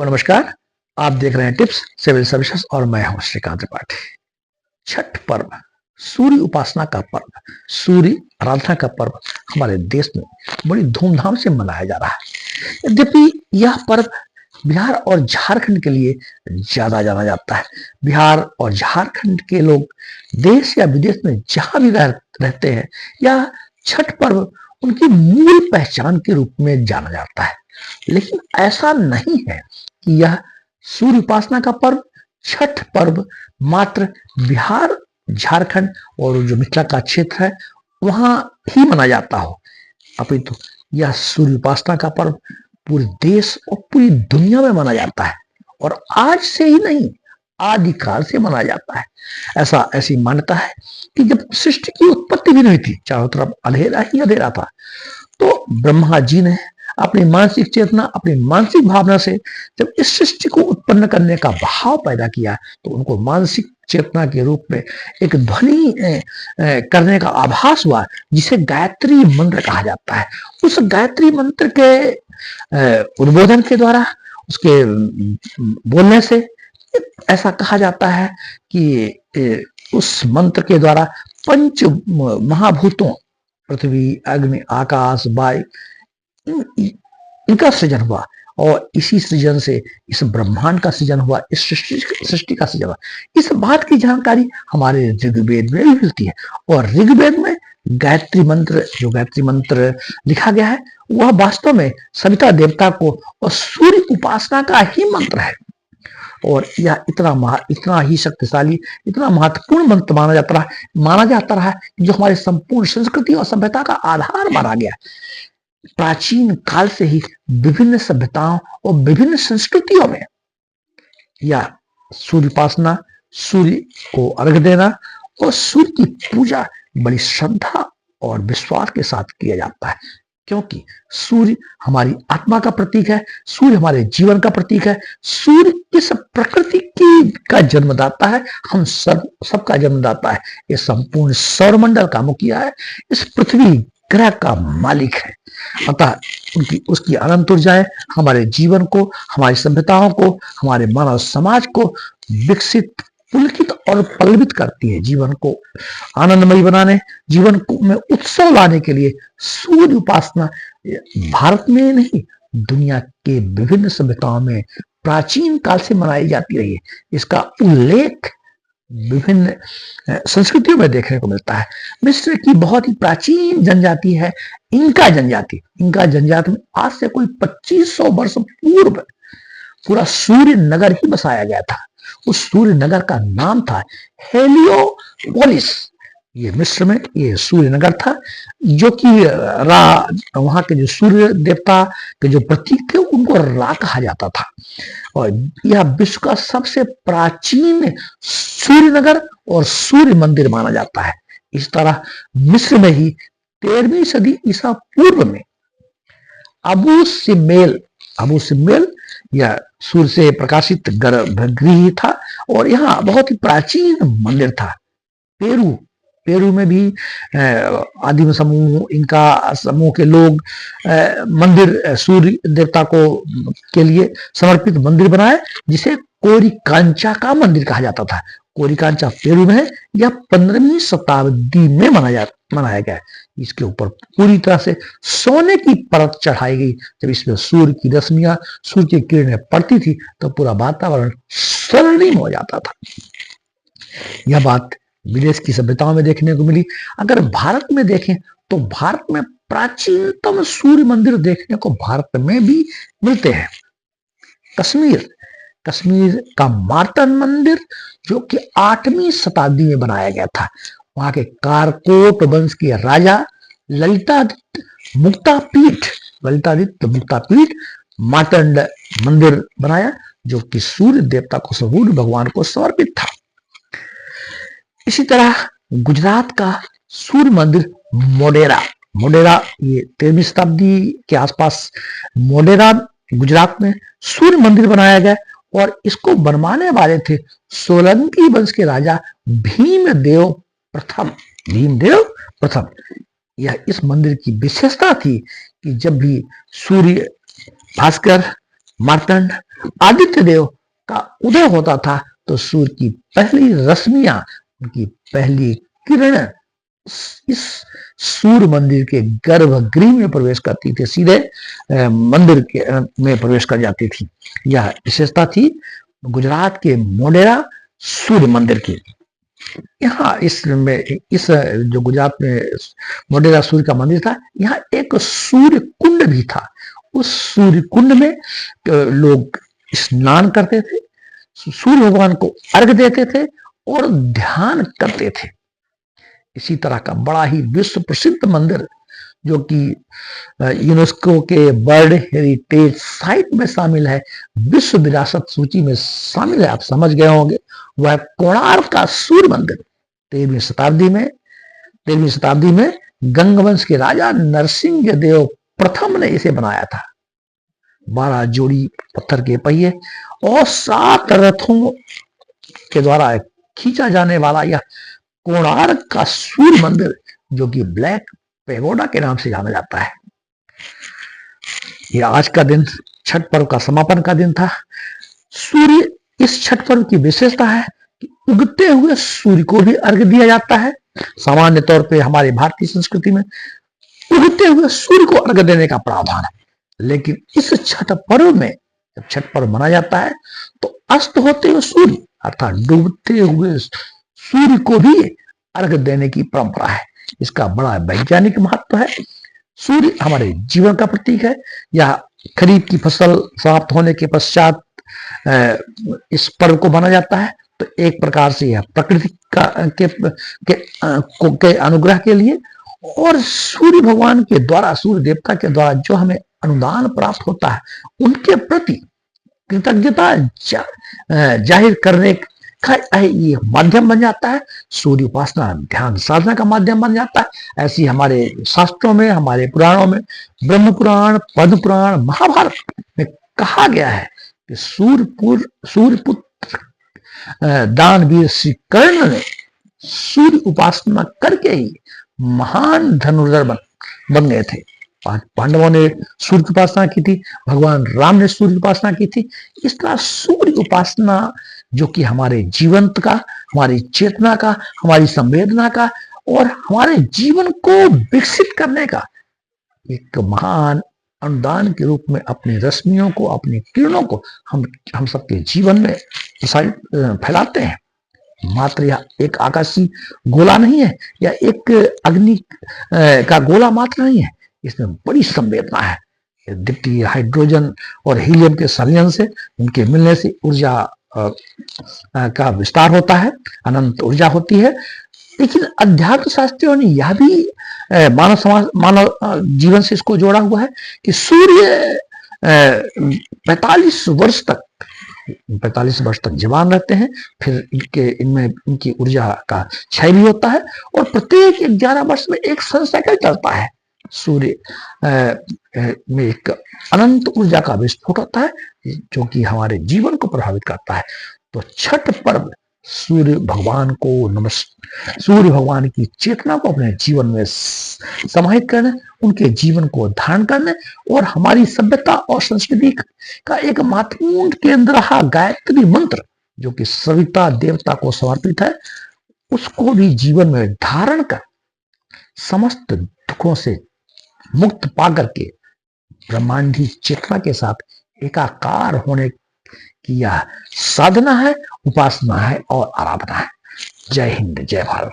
नमस्कार। आप देख रहे हैं टिप्स सिविल सर्विसेज और मैं हूं श्रीकांत त्रिपाठी। छठ पर्व सूर्य उपासना का पर्व, सूर्य आराधना का पर्व हमारे देश में बड़ी धूमधाम से मनाया जा रहा है। यद्यपि यह पर्व बिहार और झारखंड के लिए ज्यादा जाना जाता है। बिहार और झारखंड के लोग देश या विदेश में जहां भी रहते हैं, यह छठ पर्व उनकी मूल पहचान के रूप में जाना जाता है। लेकिन ऐसा नहीं है कि यह सूर्य उपासना का पर्व, छठ पर्व मात्र बिहार, झारखंड और जो मिथिला का क्षेत्र है वहां ही मनाया जाता हो, अपितु यह सूर्य उपासना का पर्व पूरे देश और पूरी दुनिया में मनाया जाता है और आज से ही नहीं, आदिकाल से मनाया जाता है। ऐसी मान्यता है कि जब सृष्टि की उत्पत्ति भी नहीं थी, चारों तरफ अंधेरा ही अंधेरा था, तो ब्रह्मा जी ने अपनी मानसिक चेतना, अपनी मानसिक भावना से जब इस सृष्टि को उत्पन्न करने का भाव पैदा किया, तो उनको मानसिक चेतना के रूप में एक ध्वनि करने का आभास हुआ, जिसे गायत्री मंत्र कहा जाता है। उस गायत्री मंत्र के उद्बोधन के द्वारा, उसके बोलने से ऐसा कहा जाता है कि उस मंत्र के द्वारा पंच महाभूतों पृथ्वी, अग्नि, आकाश, वायु इनका सृजन हुआ और इसी सृजन से इस ब्रह्मांड का सृजन हुआ, इस सृष्टि का सृजन हुआ। इस बात की जानकारी हमारे ऋग्वेद में भी मिलती है और ऋग्वेद में गायत्री मंत्र लिखा गया है, वह वास्तव में सविता देवता को और सूर्य उपासना का ही मंत्र है। और यह इतना ही शक्तिशाली, इतना महत्वपूर्ण मंत्र माना जाता रहा जो हमारे संपूर्ण संस्कृति और सभ्यता का आधार माना गया। प्राचीन काल से ही विभिन्न सभ्यताओं और विभिन्न संस्कृतियों में यह सूर्य उपासना, सूर्य को अर्घ देना और सूर्य की पूजा बड़ी श्रद्धा और विश्वास के साथ किया जाता है, क्योंकि सूर्य हमारी आत्मा का प्रतीक है, सूर्य हमारे जीवन का प्रतीक है, सूर्य इस प्रकृति का जन्मदाता है, हम सबका जन्मदाता है। ये संपूर्ण सौरमंडल का मुखिया है, इस पृथ्वी ग्रह का मालिक है। अतः उसकी अनंत ऊर्जाएं हमारे जीवन को, हमारी सभ्यताओं को, हमारे मानव समाज को विकसित, पुलकित और पल्लवित करती है। जीवन को आनंदमयी बनाने, जीवन को में उत्सव लाने के लिए सूर्य उपासना भारत में नहीं, दुनिया के विभिन्न सभ्यताओं में प्राचीन काल से मनाई जाती रही है। इसका उल्लेख विभिन्न संस्कृतियों में देखने को मिलता है। मिस्र की बहुत ही प्राचीन जनजाति है इनका जनजाति। इनका जनजाति में आज से कोई 2500 वर्ष पूर्व पूरा सूर्य नगर ही बसाया गया था। उस सूर्य नगर का नाम था हेलियोपोलिस। ये मिस्र में ये सूर्य नगर था, जो कि वहां के जो सूर्य देवता के जो प्रतीक थे उनको रा कहा जाता था। और यह विश्व का सबसे प्राचीन सूर्य नगर और सूर्य मंदिर माना जाता है। इस तरह मिस्र में ही 13वीं सदी ईसा पूर्व में अबू सिम्बेल यह सूर्य से प्रकाशित गर्भगृह था और यहाँ बहुत ही प्राचीन मंदिर था। पेरू में भी आदिम समूह, इनका समूह के लोग मंदिर, सूर्य देवता के लिए समर्पित मंदिर बनाए, जिसे कोरिकांचा का मंदिर कहा जाता था। कोरिकांचा पेरू में है। यह 15वीं शताब्दी में मनाया गया। इसके ऊपर पूरी तरह से सोने की परत चढ़ाई गई। जब इसमें सूर्य की रश्मियां, सूर्य की किरणें पड़ती थी तो पूरा वातावरण स्वर्णिम हो जाता था। यह बात विदेश की सभ्यताओं में देखने को मिली। अगर भारत में देखें तो भारत में प्राचीनतम सूर्य मंदिर देखने को भारत में भी मिलते हैं। कश्मीर का मार्तन मंदिर, जो कि 8वीं शताब्दी में बनाया गया था। वहां के कारकोट वंश के राजा ललितादित्य मुक्तापीठ मार्तंड मंदिर बनाया, जो कि सूर्य देवता को, सूर्य भगवान को समर्पित था। इसी तरह गुजरात का सूर्य मंदिर मोढेरा ये 13वीं शताब्दी के आसपास मोढेरा गुजरात में सूर्य मंदिर बनाया गया और इसको बनवाने वाले थे सोलंकी वंश के राजा भीमदेव प्रथम। यह इस मंदिर की विशेषता थी कि जब भी सूर्य भास्कर मार्तंड आदित्य देव का उदय होता था तो सूर्य की पहली रश्मियां, उनकी पहली किरण इस सूर्य मंदिर के गर्भगृह में प्रवेश करती थी, सीधे मंदिर के में प्रवेश कर जाती थी। यह विशेषता थी गुजरात के मोढेरा सूर्य मंदिर की। यहाँ इस जो गुजरात में मोढेरा सूर्य का मंदिर था, यहाँ एक सूर्य कुंड भी था। उस सूर्य कुंड में लोग स्नान करते थे, सूर्य भगवान को अर्घ देते थे और ध्यान करते थे। इसी तरह का बड़ा ही विश्व प्रसिद्ध मंदिर जो कि यूनेस्को के वर्ल्ड हेरिटेज साइट में शामिल है, विश्व विरासत सूची में शामिल है, आप समझ गए होंगे, वह कोणार्क का सूर्य मंदिर 13वीं शताब्दी में गंगवंश के राजा नरसिंह देव प्रथम ने इसे बनाया था। 12 जोड़ी पत्थर के पहिए और 7 रथों के द्वारा खींचा जाने वाला यह कोणार्क का सूर्य मंदिर, जो कि ब्लैक पैगोडा के नाम से जाना जाता है। यह आज का दिन छठ पर्व का समापन का दिन था। सूर्य, इस छठ पर्व की विशेषता है कि उगते हुए सूर्य को भी अर्घ दिया जाता है। सामान्य तौर पे हमारे भारतीय संस्कृति में उगते हुए सूर्य को अर्घ देने का प्रावधान है, लेकिन इस छठ पर्व में जब छठ पर्व मनाया जाता है तो अस्त होते हुए सूर्य अर्थात डूबते हुए सूर्य को भी अर्घ देने की परंपरा है। इसका बड़ा वैज्ञानिक महत्व है। सूर्य हमारे जीवन का प्रतीक है। यह खरीफ की फसल समाप्त होने के पश्चात इस पर्व को माना जाता है, तो एक प्रकार से यह प्रकृति के अनुग्रह के लिए और सूर्य भगवान के द्वारा, सूर्य देवता के द्वारा जो हमें अनुदान प्राप्त होता है, उनके प्रति कृतज्ञता जाहिर करने का ये माध्यम बन जाता है। सूर्य उपासना ध्यान साधना का माध्यम बन जाता है। ऐसी हमारे शास्त्रों में, हमारे पुराणों में, ब्रह्म पुराण, पद्म पुराण, महाभारत में कहा गया है कि सूर्यपुत्र दानवीर श्री कर्ण ने सूर्य उपासना करके ही महान धनुर्धर बन गए थे। पांडवों ने सूर्य की उपासना की थी, भगवान राम ने सूर्य की उपासना की थी। इस तरह सूर्य उपासना जो कि हमारे जीवन का, हमारी चेतना का, हमारी संवेदना का और हमारे जीवन को विकसित करने का एक महान अनुदान के रूप में अपनी रश्मियों को, अपनी किरणों को हम सबके जीवन में फैलाते हैं। मात्र यह एक आकाशीय गोला नहीं है या एक अग्नि का गोला मात्र नहीं है, इसमें बड़ी संवेदना है। द्वितीय हाइड्रोजन और हीलियम के संयोजन से, उनके मिलने से ऊर्जा का विस्तार होता है, अनंत ऊर्जा होती है। लेकिन अध्यात्म शास्त्रियों ने यह भी मानव जीवन से इसको जोड़ा हुआ है कि सूर्य 45 वर्ष तक जवान रहते हैं, फिर इनकी ऊर्जा का क्षय भी होता है और प्रत्येक 11 वर्ष में एक सन साइकिल चलता है। सूर्य में एक अनंत ऊर्जा का विस्फोट होता है जो कि हमारे जीवन को प्रभावित करता है। तो छठ पर्व सूर्य भगवान की चेतना को अपने जीवन में समाहित करने, उनके जीवन को धारण करने और हमारी सभ्यता और संस्कृति का एक महत्वपूर्ण केंद्र रहा गायत्री मंत्र, जो कि सविता देवता को समर्पित है, उसको भी जीवन में धारण कर समस्त दुखों से मुक्त पाकर के ब्रह्मांडी चेतना के साथ एकाकार होने की यह साधना है, उपासना है और आराधना है। जय हिंद, जय भारत।